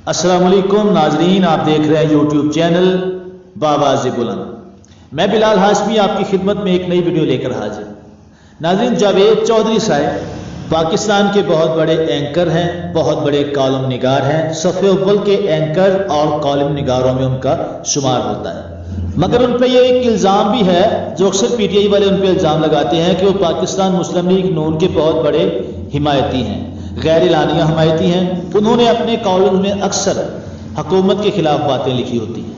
السلام علیکم ناظرین، آپ دیکھ رہے ہیں یوٹیوب چینل بآواز بلند۔ میں بلال ہاشمی آپ کی خدمت میں ایک نئی ویڈیو لے کر حاضر۔ ناظرین، جاوید چودھری صاحب پاکستان کے بہت بڑے اینکر ہیں، بہت بڑے کالم نگار ہیں، صف اول کے اینکر اور کالم نگاروں میں ان کا شمار ہوتا ہے۔ مگر ان پہ یہ ایک الزام بھی ہے جو اکثر پی ٹی آئی والے ان پہ الزام لگاتے ہیں کہ وہ پاکستان مسلم لیگ نون کے بہت بڑے حمایتی ہیں، غیر اعلانیہ حمایتی ہیں۔ انہوں نے اپنے کالم میں اکثر حکومت کے خلاف باتیں لکھی ہوتی ہیں۔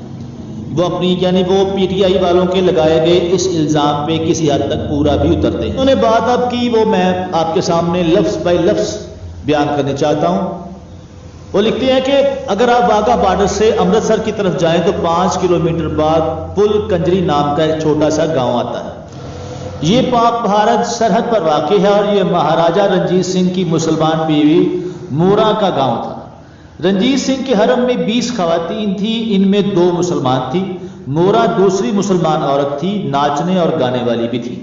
وہ اپنی وہ پی ٹی آئی والوں کے لگائے گئے اس الزام پہ کسی حد تک پورا بھی اترتے ہیں۔ انہوں نے بات اب کی، وہ میں آپ کے سامنے لفظ بائی لفظ بیان کرنے چاہتا ہوں۔ وہ لکھتے ہیں کہ اگر آپ واگا بارڈر سے امرتسر کی طرف جائیں تو 5 کلومیٹر بعد پل کنجری نام کا ایک چھوٹا سا گاؤں آتا ہے۔ یہ پاک بھارت سرحد پر واقع ہے اور یہ مہاراجہ رنجیت سنگھ کی مسلمان بیوی مورا کا گاؤں تھا۔ رنجیت سنگھ کے حرم میں 20 خواتین تھیں، ان میں 2 مسلمان تھیں۔ مورا دوسری مسلمان عورت تھی، ناچنے اور گانے والی بھی تھی۔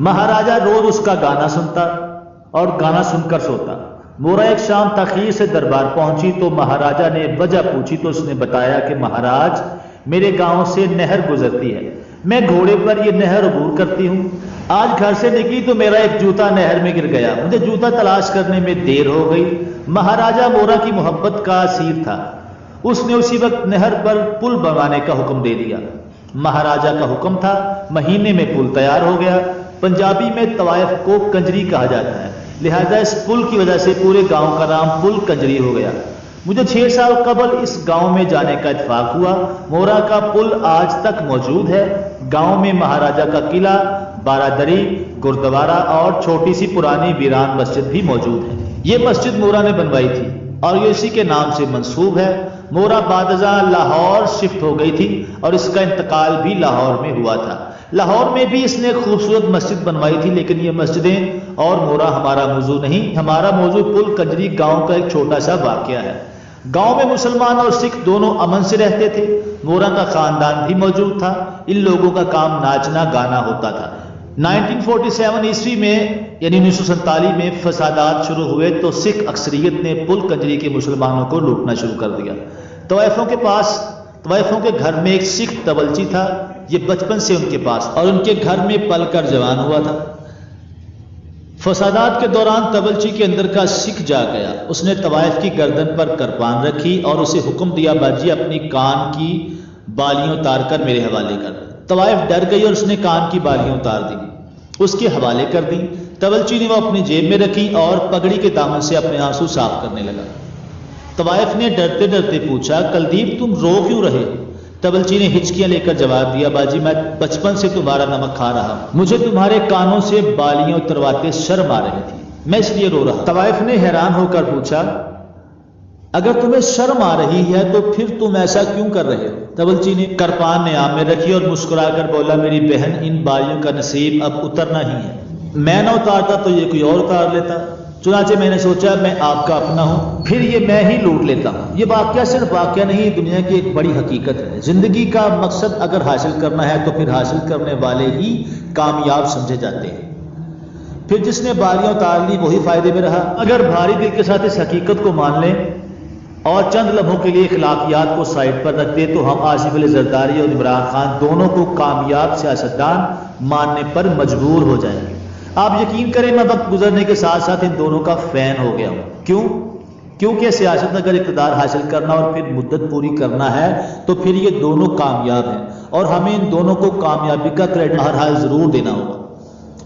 مہاراجہ روز اس کا گانا سنتا اور گانا سن کر سوتا۔ مورا ایک شام تاخیر سے دربار پہنچی تو مہاراجہ نے وجہ پوچھی تو اس نے بتایا کہ مہاراج، میرے گاؤں سے نہر گزرتی ہے، میں گھوڑے پر یہ نہر عبور کرتی ہوں۔ آج گھر سے نکلی تو میرا ایک جوتا نہر میں گر گیا، مجھے جوتا تلاش کرنے میں دیر ہو گئی۔ مہاراجہ مورا کی محبت کا اسیر تھا، اس نے اسی وقت نہر پر پل بنوانے کا حکم دے دیا۔ مہاراجہ کا حکم تھا، مہینے میں پل تیار ہو گیا۔ پنجابی میں طوائف کو کنجری کہا جاتا ہے، لہذا اس پل کی وجہ سے پورے گاؤں کا نام پل کنجری ہو گیا۔ مجھے 6 سال قبل اس گاؤں میں جانے کا اتفاق ہوا۔ مورا کا پل آج تک موجود ہے۔ گاؤں میں مہاراجہ کا قلعہ، بارادری، گردوارہ اور چھوٹی سی پرانی ویران مسجد بھی موجود ہے۔ یہ مسجد مورا نے بنوائی تھی اور یہ اسی کے نام سے منسوب ہے۔ مورا بعد ازاں لاہور شفٹ ہو گئی تھی اور اس کا انتقال بھی لاہور میں ہوا تھا۔ لاہور میں بھی اس نے خوبصورت مسجد بنوائی تھی، لیکن یہ مسجدیں اور مورا ہمارا موضوع نہیں۔ ہمارا موضوع پل کنجری گاؤں کا ایک چھوٹا سا واقعہ ہے۔ گاؤں میں مسلمان اور سکھ دونوں امن سے رہتے تھے۔ مورا کا خاندان بھی موجود تھا۔ ان لوگوں کا کام ناچنا گانا ہوتا تھا۔ 1947 عیسوی میں 1947 میں فسادات شروع ہوئے تو سکھ اکثریت نے پل کنجری کے مسلمانوں کو لوٹنا شروع کر دیا۔ طوائفوں کے گھر میں ایک سکھ تبلچی تھا، یہ بچپن سے ان کے پاس اور ان کے گھر میں پل کر جوان ہوا تھا۔ فسادات کے دوران تبلچی کے اندر کا سکھ جا گیا، اس نے طوائف کی گردن پر کرپان رکھی اور اسے حکم دیا، باجی اپنی کان کی بالیاں اتار کر میرے حوالے کر۔ طوائف ڈر گئی اور اس نے کان کی بالیاں اتار دی، اس کے حوالے کر دی۔ تبلچی نے وہ اپنی جیب میں رکھی اور پگڑی کے دامن سے اپنے آنسو صاف کرنے لگا۔ طوائف نے ڈرتے ڈرتے پوچھا، کلدیپ تم رو کیوں رہے؟ تبلچی نے ہچکیاں لے کر جواب دیا، باجی میں بچپن سے تمہارا نمک کھا رہا ہوں، مجھے تمہارے کانوں سے بالیاں اترواتے شرم آ رہی تھی، میں اس لیے رو رہا۔ طوائف نے حیران ہو کر پوچھا، اگر تمہیں شرم آ رہی ہے تو پھر تم ایسا کیوں کر رہے ہو؟ تبلچی نے کرپان نیام میں رکھی اور مسکرا کر بولا، میری بہن ان بالیوں کا نصیب اب اترنا ہی ہے، میں نہ اتارتا تو یہ کوئی اور اتار لیتا، چنانچہ میں نے سوچا میں آپ کا اپنا ہوں، پھر یہ میں ہی لوٹ لیتا ہوں۔ یہ واقعہ صرف واقعہ نہیں، دنیا کی ایک بڑی حقیقت ہے۔ زندگی کا مقصد اگر حاصل کرنا ہے تو پھر حاصل کرنے والے ہی کامیاب سمجھے جاتے ہیں، پھر جس نے بالیاں اتار لی وہی فائدے میں رہا۔ اگر بھاری دل کے ساتھ اس حقیقت کو مان لیں اور چند لمحوں کے لیے اخلاقیات کو سائڈ پر رکھ دیں تو ہم آصف علی زرداری اور عمران خان دونوں کو کامیاب سیاستدان ماننے پر مجبور ہو جائیں گے۔ آپ یقین کریں، میں وقت گزرنے کے ساتھ ساتھ ان دونوں کا فین ہو گیا ہوں۔ کیونکہ سیاست اگر اقتدار حاصل کرنا اور پھر مدت پوری کرنا ہے تو پھر یہ دونوں کامیاب ہیں اور ہمیں ان دونوں کو کامیابی کا کریڈٹ ہر حال ضرور دینا ہوگا۔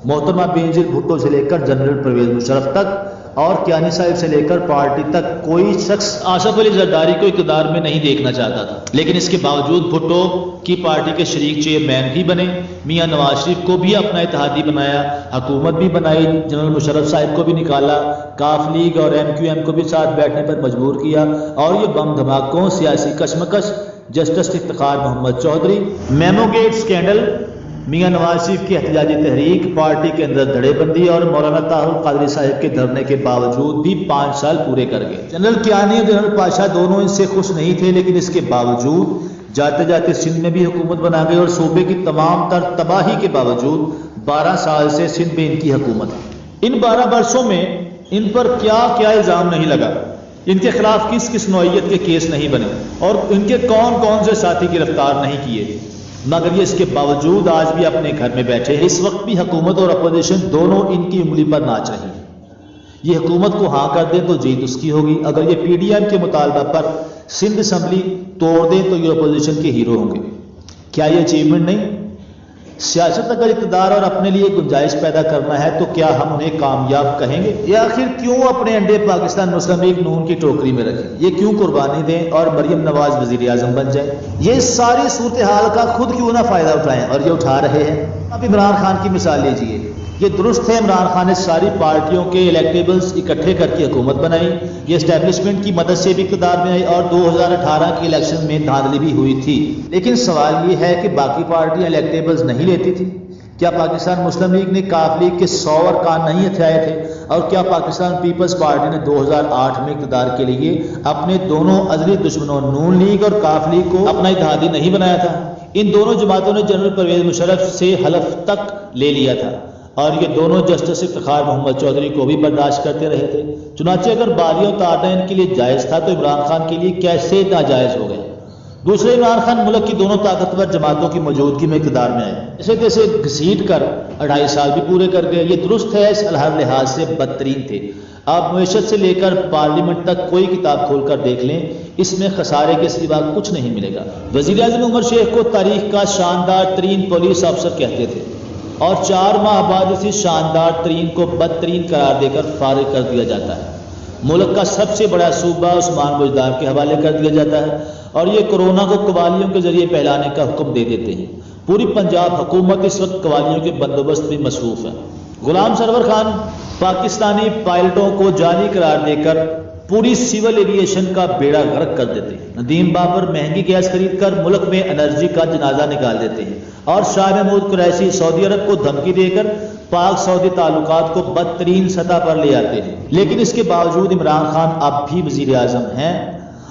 محترمہ بینظیر بھٹو سے لے کر جنرل پرویز مشرف تک اور کیانی صاحب سے لے کر پارٹی تک کوئی شخص آصف علی زرداری کو اقتدار میں نہیں دیکھنا چاہتا تھا، لیکن اس کے باوجود بھٹو کی پارٹی کے شریک چیئرمین بھی بنے، میاں نواز شریف کو بھی اپنا اتحادی بنایا، حکومت بھی بنائی، جنرل مشرف صاحب کو بھی نکالا، کاف لیگ اور MQM کو بھی ساتھ بیٹھنے پر مجبور کیا، اور یہ بم دھماکوں، سیاسی کشمکش، justice Iftikhar Muhammad Chaudhry, memo get scandal, Mian Nawaz Sharif کی احتجاجی تحریک، پارٹی کے اندر دھڑے بندی اور مولانا طاہر القادری صاحب کے دھرنے کے باوجود بھی 5 سال پورے کر گئے۔ جنرل کیانی اور جنرل پاشا دونوں ان سے خوش نہیں تھے، لیکن اس کے باوجود جاتے جاتے سندھ میں بھی حکومت بنا گئے اور صوبے کی تمام تر تباہی کے باوجود 12 سال سے سندھ میں ان کی حکومت ہے۔ ان 12 برسوں میں ان پر کیا کیا الزام نہیں لگا، ان کے خلاف کس کس نوعیت کے کیس نہیں بنے اور ان کے کون کون سے ساتھی گرفتار نہیں کیے، مگر یہ اس کے باوجود آج بھی اپنے گھر میں بیٹھے ہیں۔ اس وقت بھی حکومت اور اپوزیشن دونوں ان کی انگلی پر ناچ رہی ہے۔ یہ حکومت کو ہاں کر دے تو جیت اس کی ہوگی، اگر یہ پی ڈی ایم کے مطالبہ پر سندھ اسمبلی توڑ دیں تو یہ اپوزیشن کے ہیرو ہوں گے۔ کیا یہ اچیومنٹ نہیں؟ سیاست اگر اقتدار اور اپنے لیے گنجائش پیدا کرنا ہے تو کیا ہم انہیں کامیاب کہیں گے؟ یا آخر کیوں اپنے انڈے پاکستان مسلم لیگ نون کی ٹوکری میں رکھیں؟ یہ کیوں قربانی دیں اور مریم نواز وزیر اعظم بن جائے؟ یہ ساری صورتحال کا خود کیوں نہ فائدہ اٹھائیں، اور یہ اٹھا رہے ہیں۔ اب عمران خان کی مثال لیجئے، یہ درست ہے عمران خان نے ساری پارٹیوں کے الیکٹیبلز اکٹھے کر کے حکومت بنائی، یہ اسٹیبلشمنٹ کی مدد سے بھی اقتدار میں آئی اور 2018 کے الیکشن میں دھاندلی بھی ہوئی تھی۔ لیکن سوال یہ ہے کہ باقی پارٹیاں الیکٹیبلز نہیں لیتی تھی؟ کیا پاکستان مسلم لیگ نے کاف لیگ کے 100 ارکان نہیں ہتھیائے تھے؟ اور کیا پاکستان پیپلز پارٹی نے 2008 میں اقتدار کے لیے اپنے دونوں ازلی دشمنوں نون لیگ اور کاف لیگ کو اپنا اتحادی نہیں بنایا تھا؟ ان دونوں جماعتوں نے جنرل پرویز مشرف سے حلف تک لے لیا تھا اور یہ دونوں جسٹس افتخار محمد چودھری کو بھی برداشت کرتے رہے تھے۔ چنانچہ اگر بالیوں اتارنا ان کے لیے جائز تھا تو عمران خان کے لیے کیسے ناجائز ہو گیا؟ دوسرے عمران خان ملک کی دونوں طاقتور جماعتوں کی موجودگی میں اقتدار میں آئے، جیسے تیسے گھسیٹ کر 2.5 سال بھی پورے کر گئے۔ یہ درست ہے، اس ہر لحاظ سے بدترین تھے۔ آپ معیشت سے لے کر پارلیمنٹ تک کوئی کتاب کھول کر دیکھ لیں، اس میں خسارے کے سوا کچھ نہیں ملے گا۔ وزیر اعظم عمر شیخ کو تاریخ کا شاندار ترین پولیس افسر کہتے تھے اور 4 ماہ بعد اسی شاندار ترین کو بدترین قرار دے کر فارغ کر دیا جاتا ہے۔ ملک کا سب سے بڑا صوبہ عثمان بزدار کے حوالے کر دیا جاتا ہے اور یہ کورونا کو قوالیوں کے ذریعے پھیلانے کا حکم دے دیتے ہیں۔ پوری پنجاب حکومت اس وقت قوالیوں کے بندوبست میں مصروف ہے۔ غلام سرور خان پاکستانی پائلٹوں کو جعلی قرار دے کر پوری سول ایویشن کا بیڑا غرق کر دیتے ہیں۔ ندیم بابر مہنگی گیس خرید کر ملک میں انرجی کا جنازہ نکال دیتے ہیں اور شاہ محمود قریشی سعودی عرب کو دھمکی دے کر پاک سعودی تعلقات کو بدترین سطح پر لے آتے ہیں۔ لیکن اس کے باوجود عمران خان اب بھی وزیر اعظم ہیں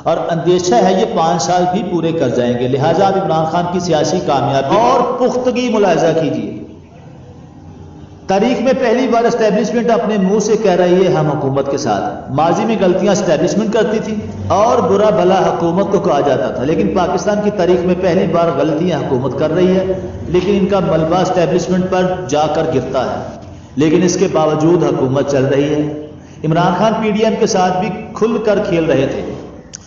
اور اندیشہ ہے یہ 5 سال بھی پورے کر جائیں گے۔ لہٰذا اب عمران خان کی سیاسی کامیابی اور پختگی ملاحظہ کیجیے۔ تاریخ میں پہلی بار اسٹیبلشمنٹ اپنے منہ سے کہہ رہی ہے ہم حکومت کے ساتھ۔ ماضی میں غلطیاں اسٹیبلشمنٹ کرتی تھی اور برا بھلا حکومت کو کہا جاتا تھا، لیکن پاکستان کی تاریخ میں پہلی بار غلطیاں حکومت کر رہی ہے، لیکن ان کا ملبہ اسٹیبلشمنٹ پر جا کر گرتا ہے، لیکن اس کے باوجود حکومت چل رہی ہے۔ Imran Khan P D M کے ساتھ بھی کھل کر کھیل رہے تھے،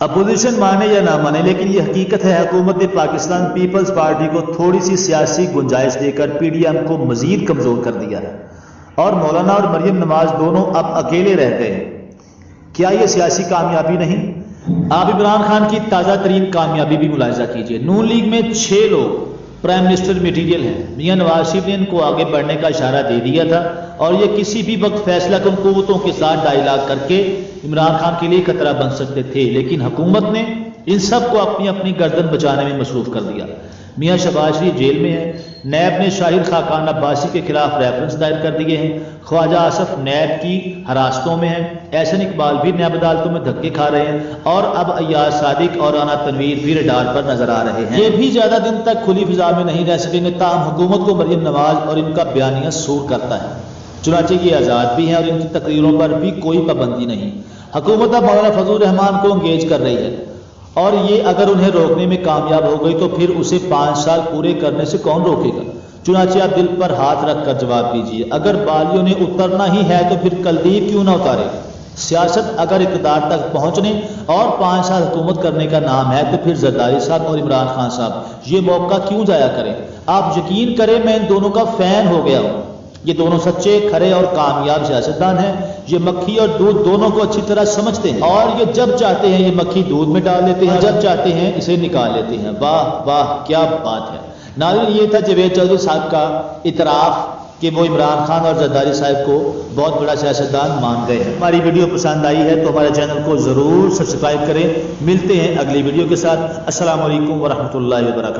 اپوزیشن مانے یا نہ مانے، لیکن یہ حقیقت ہے حکومت نے پاکستان پیپلز پارٹی کو تھوڑی سی سیاسی گنجائش دے کر پی ڈی ایم کو مزید کمزور کر دیا ہے اور مولانا اور مریم نواز دونوں اب اکیلے رہ گئے ہیں۔ کیا یہ سیاسی کامیابی نہیں؟ آپ عمران خان کی تازہ ترین کامیابی بھی ملاحظہ کیجیے۔ نون لیگ میں 6 لوگ پرائم منسٹر میٹیریل ہیں۔ میاں نواز شریف نے ان کو آگے بڑھنے کا اشارہ دے دیا تھا اور یہ کسی بھی وقت فیصلہ کن قوتوں کے ساتھ ڈائیلاگ کر کے عمران خان کے لیے خطرہ بن سکتے تھے، لیکن حکومت نے ان سب کو اپنی اپنی گردن بچانے میں مصروف کر دیا۔ میاں شہباز شریف جیل میں ہے، نیب نے شاہد خاقان عباسی کے خلاف ریفرنس دائر کر دیے ہیں، خواجہ آصف نیب کی حراستوں میں ہیں، احسن اقبال بھی نیب عدالتوں میں دھکے کھا رہے ہیں اور اب ایاز صادق اور رانا تنویر بھی ریڈار پر نظر آ رہے ہیں۔ یہ بھی زیادہ دن تک کھلی فضا میں نہیں رہ سکیں گے، تاہم حکومت کو مریم نواز اور ان کا بیانیہ سور کرتا ہے، چنانچہ یہ آزاد بھی ہیں اور ان کی تقریروں پر بھی کوئی پابندی نہیں۔ حکومت اب مولانا فضل الرحمان کو انگیج کر رہی ہے اور یہ اگر انہیں روکنے میں کامیاب ہو گئی تو پھر اسے 5 سال پورے کرنے سے کون روکے گا؟ چنانچہ آپ دل پر ہاتھ رکھ کر جواب دیجیے، اگر بالیوں نے اترنا ہی ہے تو پھر کلدیپ کیوں نہ اتارے؟ سیاست اگر اقتدار تک پہنچنے اور 5 سال حکومت کرنے کا نام ہے تو پھر زرداری صاحب اور عمران خان صاحب یہ موقع کیوں ضائع کریں؟ آپ یقین کریں میں ان دونوں کا فین ہو گیا ہوں۔ یہ دونوں سچے، کھرے اور کامیاب سیاستدان ہیں۔ یہ مکھی اور دودھ دونوں کو اچھی طرح سمجھتے ہیں اور یہ جب چاہتے ہیں یہ مکھی دودھ میں ڈال لیتے ہیں، جب چاہتے ہیں اسے نکال لیتے ہیں۔ واہ واہ کیا بات ہے۔ ناظرین، یہ تھا جاوید چودھری صاحب کا اعتراف کہ وہ عمران خان اور زرداری صاحب کو بہت بڑا سیاستدان مان گئے ہیں۔ ہماری ویڈیو پسند آئی ہے تو ہمارے چینل کو ضرور سبسکرائب کریں۔ ملتے ہیں اگلی ویڈیو کے ساتھ۔ السلام علیکم ورحمۃ اللہ وبرکاتہ۔